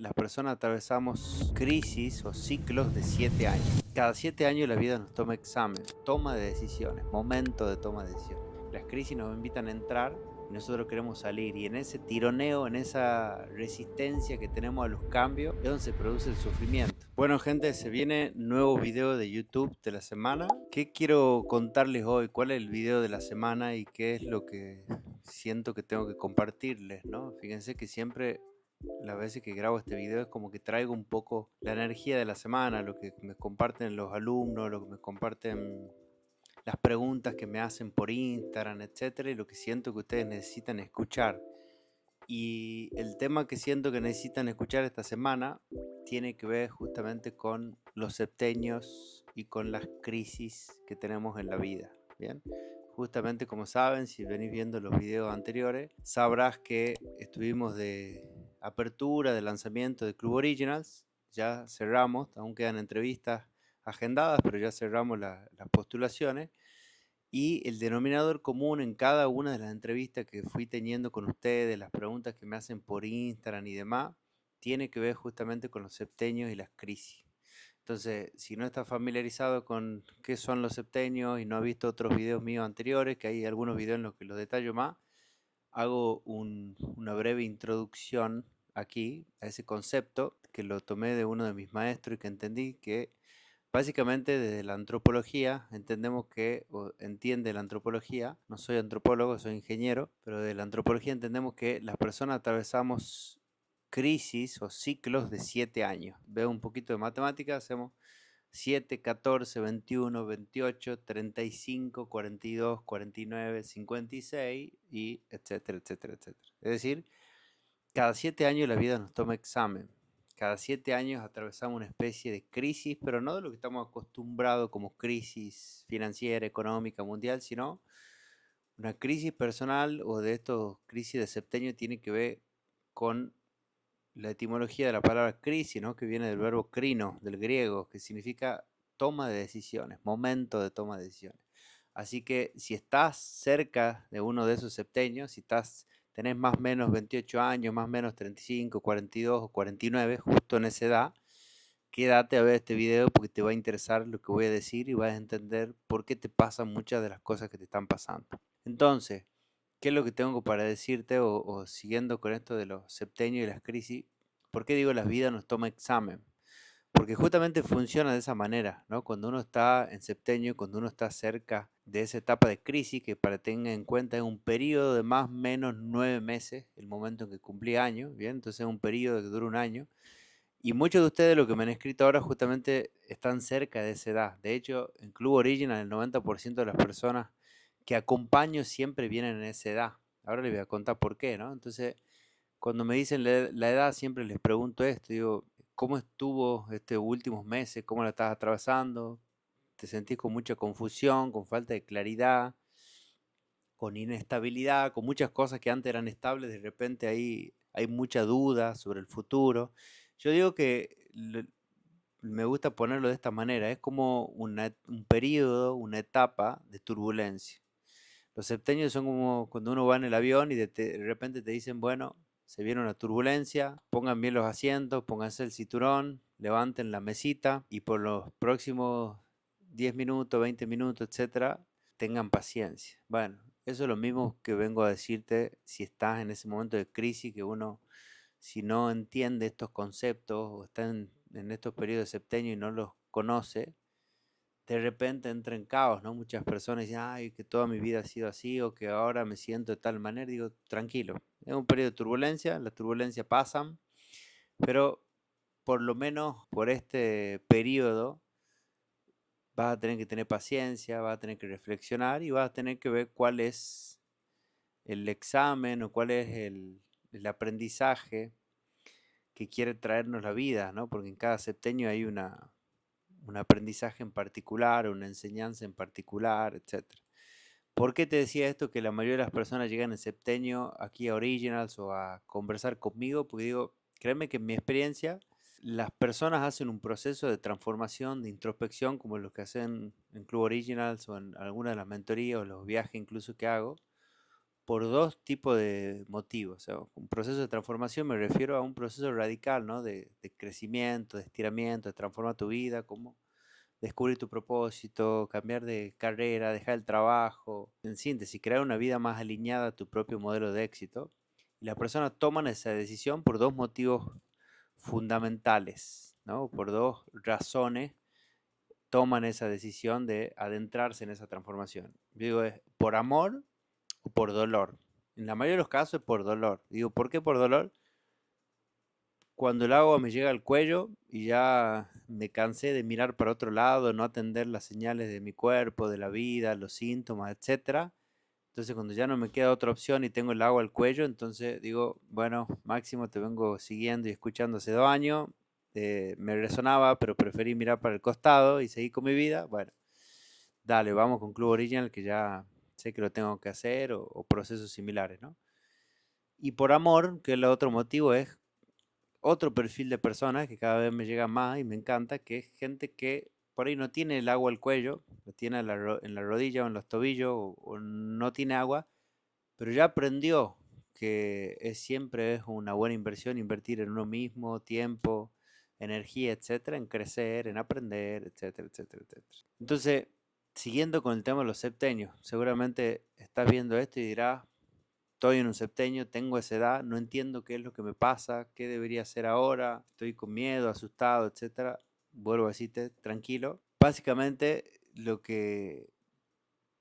las personas atravesamos crisis o ciclos de 7 años. Cada 7 años la vida nos toma examen, toma de decisiones, momento de toma de decisiones. Las crisis nos invitan a entrar y nosotros queremos salir. Y en ese tironeo, en esa resistencia que tenemos a los cambios, es donde se produce el sufrimiento. Bueno, gente, se viene nuevo video de YouTube de la semana. ¿Qué quiero contarles hoy? ¿Cuál es el video de la semana y qué es lo que siento que tengo que compartirles, ¿no? Fíjense que siempre las veces que grabo este video es como que traigo un poco la energía de la semana, lo que me comparten los alumnos, lo que me comparten las preguntas que me hacen por Instagram, etcétera, y lo que siento que ustedes necesitan escuchar. Y el tema que siento que necesitan escuchar esta semana tiene que ver justamente con los septenios y con las crisis que tenemos en la vida. Bien, justamente como saben, si venís viendo los videos anteriores, sabrás que estuvimos de apertura, de lanzamiento de Club Originals. Ya cerramos, aún quedan entrevistas agendadas, pero ya cerramos las postulaciones. Y el denominador común en cada una de las entrevistas que fui teniendo con ustedes, las preguntas que me hacen por Instagram y demás, tiene que ver justamente con los septenios y las crisis. Entonces, si no estás familiarizado con qué son los septenios y no has visto otros videos míos anteriores, que hay algunos videos en los que los detallo más, hago una breve introducción aquí a ese concepto que lo tomé de uno de mis maestros y que entendí que básicamente desde la antropología entendemos que, o entiende la antropología, no soy antropólogo, soy ingeniero, pero de la antropología entendemos que las personas atravesamos crisis o ciclos de 7 años. Veo un poquito de matemática, hacemos 7, 14, 21, 28, 35, 42, 49, 56 y etcétera, etcétera, etcétera. Es decir, cada 7 años la vida nos toma examen. Cada 7 años atravesamos una especie de crisis, pero no de lo que estamos acostumbrados como crisis financiera, económica, mundial, sino una crisis personal o de estos crisis de septenio tiene que ver con la etimología de la palabra crisis, ¿no? Que viene del verbo crino, del griego, que significa toma de decisiones, momento de toma de decisiones. Así que si estás cerca de uno de esos septenios, si tenés más o menos 28 años, más o menos 35, 42 o 49, justo en esa edad, quédate a ver este video porque te va a interesar lo que voy a decir y vas a entender por qué te pasan muchas de las cosas que te están pasando. Entonces, ¿qué es lo que tengo para decirte? O siguiendo con esto de los septenios y las crisis, ¿por qué digo las vidas nos toma examen? Porque justamente funciona de esa manera, ¿no? Cuando uno está en septenio, cuando uno está cerca de esa etapa de crisis, que para tener en cuenta es un periodo de más o menos 9 meses, el momento en que cumplí años, ¿bien? Entonces es un periodo que dura un año. Y muchos de ustedes, lo que me han escrito ahora, justamente están cerca de esa edad. De hecho, en Club Original, el 90% de las personas que acompaño siempre vienen en esa edad. Ahora les voy a contar por qué, ¿no? Entonces, cuando me dicen la edad, siempre les pregunto esto. Digo, ¿cómo estuvo estos últimos meses? ¿Cómo la estás atravesando? ¿Te sentís con mucha confusión, con falta de claridad, con inestabilidad, con muchas cosas que antes eran estables? De repente ahí hay mucha duda sobre el futuro. Yo digo que me gusta ponerlo de esta manera. Es como un periodo, una etapa de turbulencia. Los septenios son como cuando uno va en el avión y de repente te dicen, bueno, se viene una turbulencia, pongan bien los asientos, pónganse el cinturón, levanten la mesita y por los próximos 10 minutos, 20 minutos, etcétera, tengan paciencia. Bueno, eso es lo mismo que vengo a decirte si estás en ese momento de crisis que uno, si no entiende estos conceptos o está en estos periodos de septenio y no los conoce, de repente entra en caos, ¿no? Muchas personas dicen, ay, que toda mi vida ha sido así o que ahora me siento de tal manera. Digo, tranquilo, es un periodo de turbulencia, las turbulencias pasan, pero por lo menos por este periodo vas a tener que tener paciencia, vas a tener que reflexionar y vas a tener que ver cuál es el examen o cuál es el aprendizaje que quiere traernos la vida, ¿no? Porque en cada septenio hay un aprendizaje en particular, una enseñanza en particular, etcétera. ¿Por qué te decía esto? Que la mayoría de las personas llegan en septenio aquí a Originals o a conversar conmigo, porque digo, créeme que en mi experiencia, las personas hacen un proceso de transformación, de introspección, como los que hacen en Club Originals o en alguna de las mentorías o los viajes incluso que hago, por dos tipos de motivos. O sea, un proceso de transformación me refiero a un proceso radical, ¿no? De crecimiento, de estiramiento, de transformar tu vida, como descubrir tu propósito, cambiar de carrera, dejar el trabajo, en síntesis, crear una vida más alineada a tu propio modelo de éxito. Y las personas toman esa decisión por dos motivos fundamentales, ¿no? Por dos razones toman esa decisión de adentrarse en esa transformación. Yo digo, ¿es por amor o por dolor? En la mayoría de los casos es por dolor. Digo, ¿por qué por dolor? Cuando el agua me llega al cuello y ya me cansé de mirar para otro lado, no atender las señales de mi cuerpo, de la vida, los síntomas, etcétera. Entonces, cuando ya no me queda otra opción y tengo el agua al cuello, entonces digo, bueno, Máximo, te vengo siguiendo y escuchando hace 2 años. Me resonaba, pero preferí mirar para el costado y seguir con mi vida. Bueno, dale, vamos con Club Original, que ya sé que lo tengo que hacer, o procesos similares, ¿no? Y por amor, que el otro motivo es otro perfil de personas que cada vez me llega más y me encanta, que es gente que por ahí no tiene el agua al cuello, lo tiene en la rodilla o en los tobillos, o no tiene agua, pero ya aprendió que siempre es una buena inversión invertir en uno mismo, tiempo, energía, etcétera, en crecer, en aprender, etcétera, etcétera, etcétera. Entonces, siguiendo con el tema de los septenios, seguramente estás viendo esto y dirás, estoy en un septenio, tengo esa edad, no entiendo qué es lo que me pasa, qué debería hacer ahora, estoy con miedo, asustado, etcétera. Vuelvo a decirte, tranquilo. Básicamente, lo que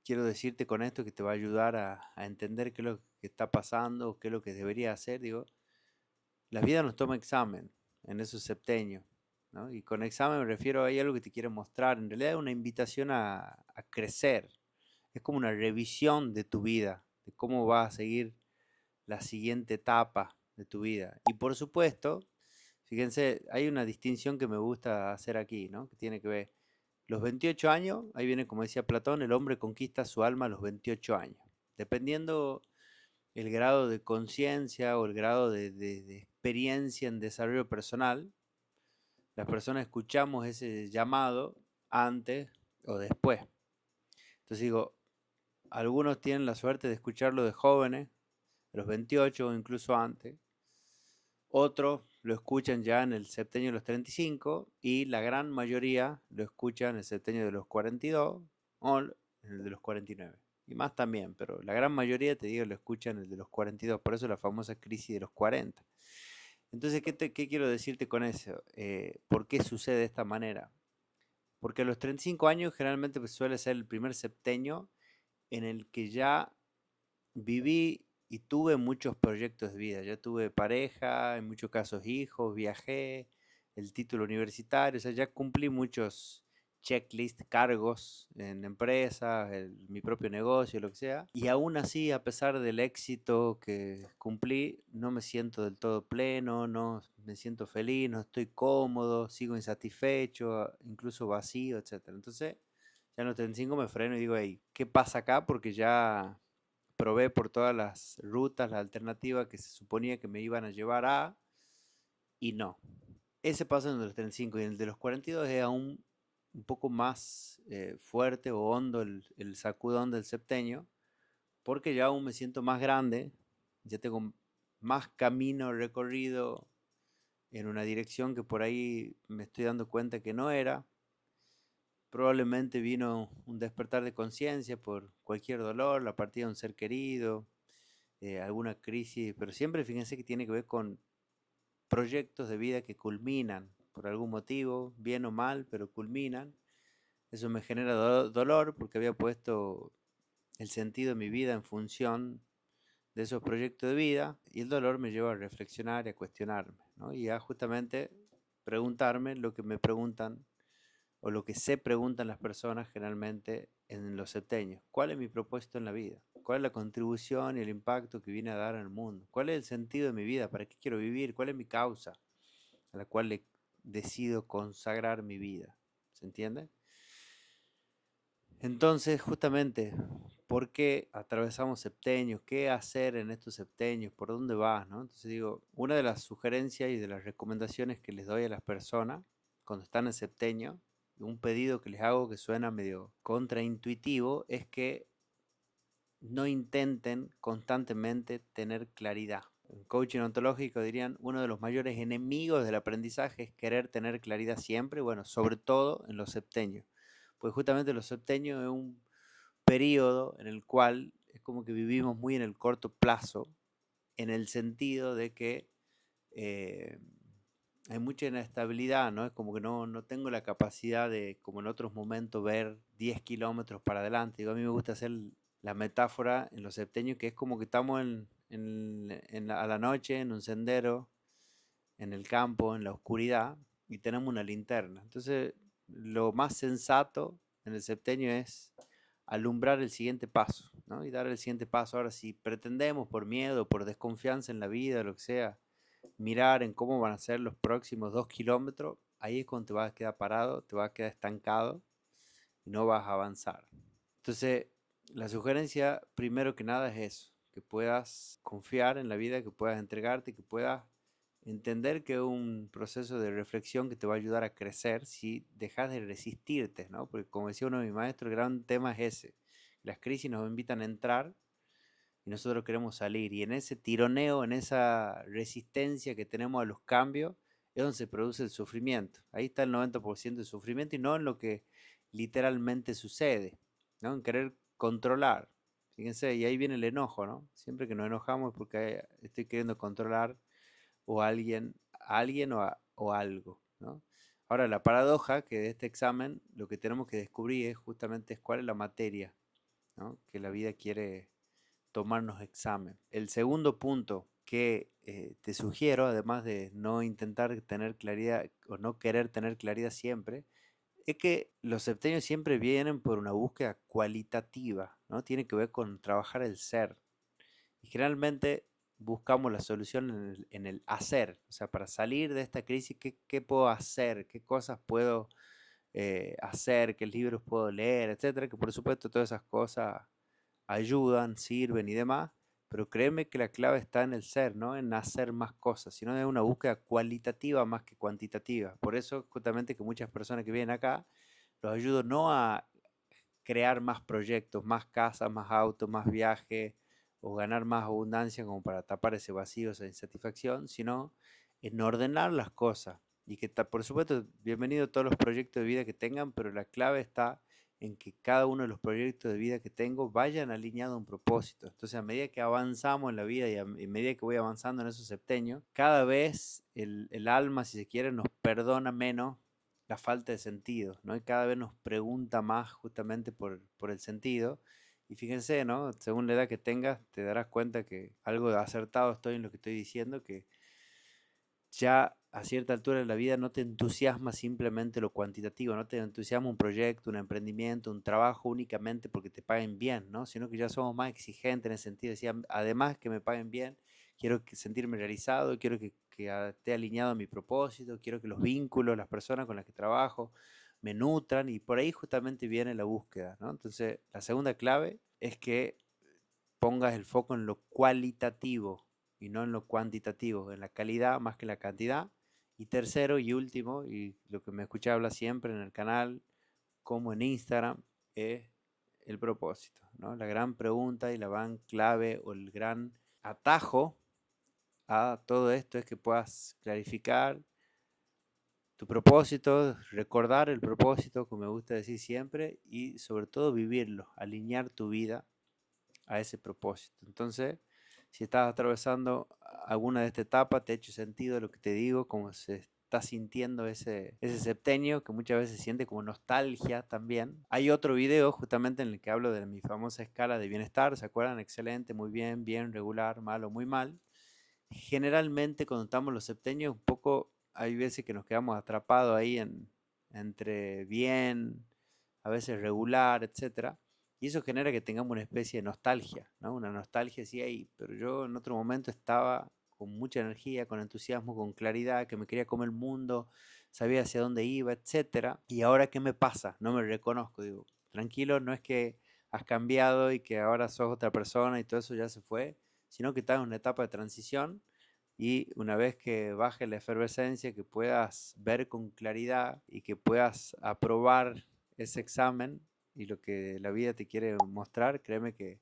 quiero decirte con esto que te va a ayudar a entender qué es lo que está pasando, qué es lo que debería hacer, digo, la vida nos toma examen en esos septenios, ¿no? Y con examen me refiero a algo que te quiero mostrar, en realidad es una invitación a crecer, es como una revisión de tu vida, de cómo vas a seguir la siguiente etapa de tu vida. Y por supuesto, fíjense, hay una distinción que me gusta hacer aquí, ¿no? Que tiene que ver, los 28 años, ahí viene como decía Platón, el hombre conquista su alma a los 28 años. Dependiendo el grado de conciencia o el grado de experiencia en desarrollo personal, las personas escuchamos ese llamado antes o después. Entonces digo, algunos tienen la suerte de escucharlo de jóvenes, a los 28 o incluso antes. Otros lo escuchan ya en el septenio de los 35 y la gran mayoría lo escuchan en el septenio de los 42 o en el de los 49. Y más también, pero la gran mayoría, te digo, lo escuchan en el de los 42. Por eso la famosa crisis de los 40. Entonces, ¿qué quiero decirte con eso? ¿Por qué sucede de esta manera? Porque a los 35 años generalmente pues, suele ser el primer septenio en el que ya viví y tuve muchos proyectos de vida. Ya tuve pareja, en muchos casos hijos, viajé, el título universitario, o sea, ya cumplí muchos checklists, cargos en empresas, mi propio negocio, lo que sea. Y aún así, a pesar del éxito que cumplí, no me siento del todo pleno, no me siento feliz, no estoy cómodo, sigo insatisfecho, incluso vacío, etcétera. Entonces, ya en los 35 me freno y digo, hey, ¿qué pasa acá? Porque ya probé por todas las rutas, las alternativas que se suponía que me iban a llevar a, y no. Ese paso en el de los 35 y en el de los 42 es aún un poco más fuerte o hondo el sacudón del septenio, porque ya aún me siento más grande, ya tengo más camino recorrido en una dirección que por ahí me estoy dando cuenta que no era. Probablemente vino un despertar de conciencia por cualquier dolor, la partida de un ser querido, alguna crisis, pero siempre fíjense que tiene que ver con proyectos de vida que culminan por algún motivo, bien o mal, pero culminan. Eso me genera dolor porque había puesto el sentido de mi vida en función de esos proyectos de vida, y el dolor me lleva a reflexionar y a cuestionarme, ¿no? Y a justamente preguntarme lo que me preguntan o lo que se preguntan las personas generalmente en los septenios. ¿Cuál es mi propósito en la vida? ¿Cuál es la contribución y el impacto que viene a dar en el mundo? ¿Cuál es el sentido de mi vida? ¿Para qué quiero vivir? ¿Cuál es mi causa a la cual le decido consagrar mi vida? ¿Se entiende? Entonces, justamente, ¿por qué atravesamos septenios? ¿Qué hacer en estos septenios? ¿Por dónde vas? ¿No? Entonces digo, una de las sugerencias y de las recomendaciones que les doy a las personas cuando están en septenio, un pedido que les hago que suena medio contraintuitivo, es que no intenten constantemente tener claridad. En coaching ontológico dirían, uno de los mayores enemigos del aprendizaje es querer tener claridad siempre, bueno, sobre todo en los septenios. Pues justamente los septenios es un periodo en el cual es como que vivimos muy en el corto plazo, en el sentido de que eh, hay mucha inestabilidad, ¿no? Es como que no tengo la capacidad de, como en otros momentos, ver 10 kilómetros para adelante. Digo, a mí me gusta hacer la metáfora en los septenios, que es como que estamos a la noche, en un sendero, en el campo, en la oscuridad, y tenemos una linterna. Entonces, lo más sensato en el septenio es alumbrar el siguiente paso, ¿no? Y dar el siguiente paso. Ahora, si pretendemos por miedo, por desconfianza en la vida, lo que sea, mirar en cómo van a ser los próximos 2 kilómetros, ahí es cuando te vas a quedar parado, te vas a quedar estancado y no vas a avanzar. Entonces, la sugerencia, primero que nada, es eso, que puedas confiar en la vida, que puedas entregarte, que puedas entender que es un proceso de reflexión que te va a ayudar a crecer si dejas de resistirte, ¿no? Porque como decía uno de mis maestros, el gran tema es ese. Las crisis nos invitan a entrar y nosotros queremos salir. Y en ese tironeo, en esa resistencia que tenemos a los cambios, es donde se produce el sufrimiento. Ahí está el 90% del sufrimiento y no en lo que literalmente sucede, ¿no? En querer controlar. Fíjense, y ahí viene el enojo, ¿no? Siempre que nos enojamos es porque estoy queriendo controlar o a alguien o algo, ¿no? Ahora, la paradoja que de este examen lo que tenemos que descubrir es justamente cuál es la materia, ¿no? Que la vida quiere tomarnos examen. El segundo punto que te sugiero, además de no intentar tener claridad o no querer tener claridad siempre, es que los septenios siempre vienen por una búsqueda cualitativa, ¿no? Tiene que ver con trabajar el ser. Y generalmente buscamos la solución en el hacer, o sea, para salir de esta crisis, ¿qué puedo hacer? ¿Qué cosas puedo hacer? ¿Qué libros puedo leer? Etcétera, que por supuesto todas esas cosas ayudan, sirven y demás, pero créeme que la clave está en el ser, no en hacer más cosas, sino en una búsqueda cualitativa más que cuantitativa. Por eso justamente que muchas personas que vienen acá, los ayudo no a crear más proyectos, más casas, más autos, más viajes o ganar más abundancia como para tapar ese vacío, esa insatisfacción, sino en ordenar las cosas. Y que por supuesto, bienvenido a todos los proyectos de vida que tengan, pero la clave está en que cada uno de los proyectos de vida que tengo vayan alineados a un propósito. Entonces, a medida que avanzamos en la vida y a medida que voy avanzando en esos septenios, cada vez el alma, si se quiere, nos perdona menos la falta de sentido, ¿no? Y cada vez nos pregunta más justamente por el sentido. Y fíjense, ¿no? Según la edad que tengas, te darás cuenta que algo de acertado estoy en lo que estoy diciendo, que ya a cierta altura de la vida no te entusiasma simplemente lo cuantitativo, no te entusiasma un proyecto, un emprendimiento, un trabajo únicamente porque te paguen bien, ¿no? Sino que ya somos más exigentes en ese sentido. Decía, además que me paguen bien, quiero sentirme realizado, quiero que esté alineado a mi propósito, quiero que los vínculos, las personas con las que trabajo, me nutran y por ahí justamente viene la búsqueda, ¿no? Entonces, la segunda clave es que pongas el foco en lo cualitativo y no en lo cuantitativo, en la calidad más que la cantidad. Y tercero y último, y lo que me escuché hablar siempre en el canal como en Instagram, es el propósito, ¿no? La gran pregunta y la gran clave o el gran atajo a todo esto es que puedas clarificar tu propósito, recordar el propósito, como me gusta decir siempre, y sobre todo vivirlo, alinear tu vida a ese propósito. Entonces, si estás atravesando alguna de esta etapa, te ha hecho sentido lo que te digo, como se está sintiendo ese septenio, que muchas veces se siente como nostalgia también. Hay otro video justamente en el que hablo de mi famosa escala de bienestar, ¿se acuerdan? Excelente, muy bien, bien, regular, malo, muy mal. Generalmente cuando estamos en los septenios, un poco, hay veces que nos quedamos atrapados ahí entre bien, a veces regular, etcétera. Y eso genera que tengamos una especie de nostalgia, ¿no? Una nostalgia así ahí, pero yo en otro momento estaba con mucha energía, con entusiasmo, con claridad, que me quería comer el mundo, sabía hacia dónde iba, etcétera. Y ahora, ¿qué me pasa? No me reconozco, digo, tranquilo, no es que has cambiado y que ahora sos otra persona y todo eso ya se fue, sino que estás en una etapa de transición y una vez que baje la efervescencia, que puedas ver con claridad y que puedas aprobar ese examen y lo que la vida te quiere mostrar, créeme que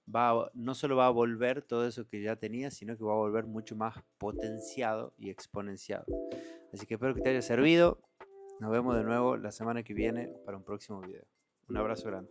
no solo va a volver todo eso que ya tenía, sino que va a volver mucho más potenciado y exponenciado. Así que espero que te haya servido. Nos vemos de nuevo la semana que viene para un próximo video. Un abrazo grande.